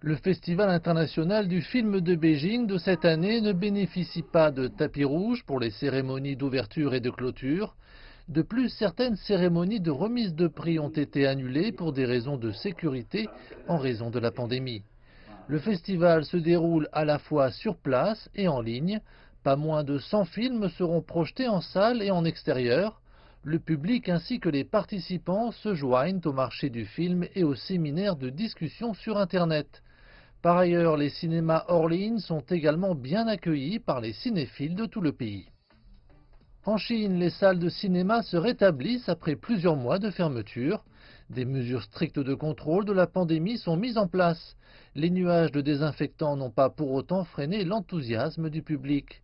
Le Festival international du film de Beijing de cette année ne bénéficie pas de tapis rouge pour les cérémonies d'ouverture et de clôture. De plus, certaines cérémonies de remise de prix ont été annulées pour des raisons de sécurité en raison de la pandémie. Le festival se déroule à la fois sur place et en ligne. Pas moins de 100 films seront projetés en salle et en extérieur. Le public ainsi que les participants se joignent au marché du film et aux séminaires de discussion sur Internet. Par ailleurs, les cinémas hors ligne sont également bien accueillis par les cinéphiles de tout le pays. En Chine, les salles de cinéma se rétablissent après plusieurs mois de fermeture. Des mesures strictes de contrôle de la pandémie sont mises en place. Les nuages de désinfectants n'ont pas pour autant freiné l'enthousiasme du public.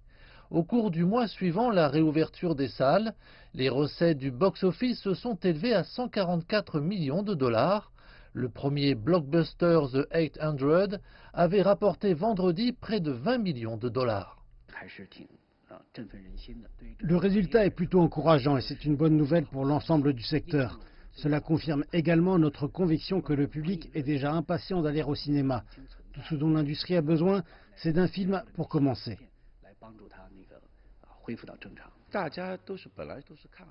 Au cours du mois suivant la réouverture des salles, les recettes du box-office se sont élevées à 144 millions de dollars. Le premier blockbuster The 800 avait rapporté vendredi près de 20 millions de dollars. Le résultat est plutôt encourageant et c'est une bonne nouvelle pour l'ensemble du secteur. Cela confirme également notre conviction que le public est déjà impatient d'aller au cinéma. Tout ce dont l'industrie a besoin, c'est d'un film pour commencer.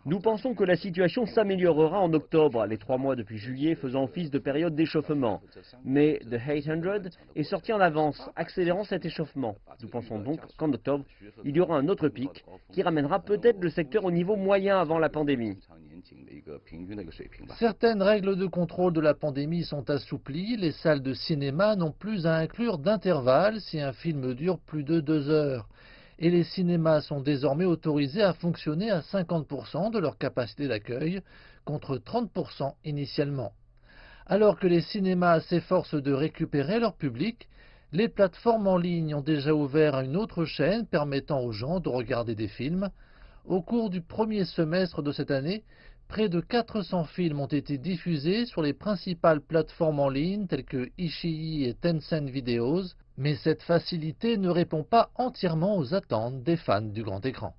Nous pensons que la situation s'améliorera en octobre, les 3 mois depuis juillet faisant office de période d'échauffement. Mais The 800 est sorti en avance, accélérant cet échauffement. Nous pensons donc qu'en octobre, il y aura un autre pic qui ramènera peut-être le secteur au niveau moyen avant la pandémie. Certaines règles de contrôle de la pandémie sont assouplies. Les salles de cinéma n'ont plus à inclure d'intervalle si un film dure plus de 2 heures. Et les cinémas sont désormais autorisés à fonctionner à 50% de leur capacité d'accueil, contre 30% initialement. Alors que les cinémas s'efforcent de récupérer leur public, les plateformes en ligne ont déjà ouvert une autre chaîne permettant aux gens de regarder des films. Au cours du premier semestre de cette année, près de 400 films ont été diffusés sur les principales plateformes en ligne telles que Ichi et Tencent Videos, mais cette facilité ne répond pas entièrement aux attentes des fans du grand écran.